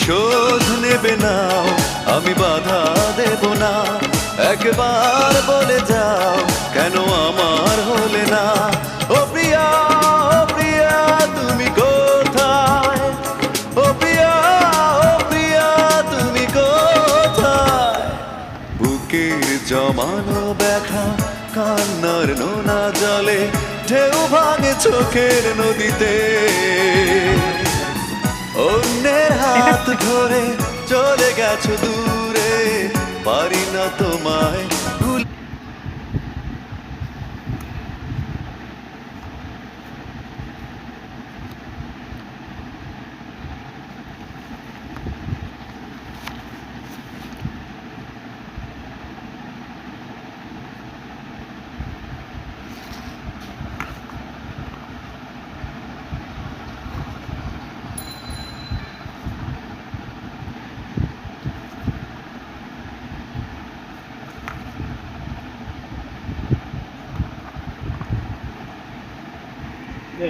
প্রতিশোধ নেবে না, আমি বাধা দেব না। একবার বলে যাও কেন আমার হলে না। ও প্রিয়া, ও প্রিয়া তুমি কোথায়? ও প্রিয়া, ও প্রিয়া তুমি কোথায়? বুকের জমানো ব্যথা কান্নার নোনা জলে ঢেউ ভাঙে চোখের নদীতে। অন্যের হাত ধরে চলে গেছো দূরে, পারি না তোমায় ভুলে।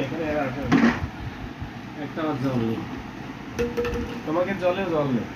এখানে একটা জল নেই, তোমাকে জলে জল নেই।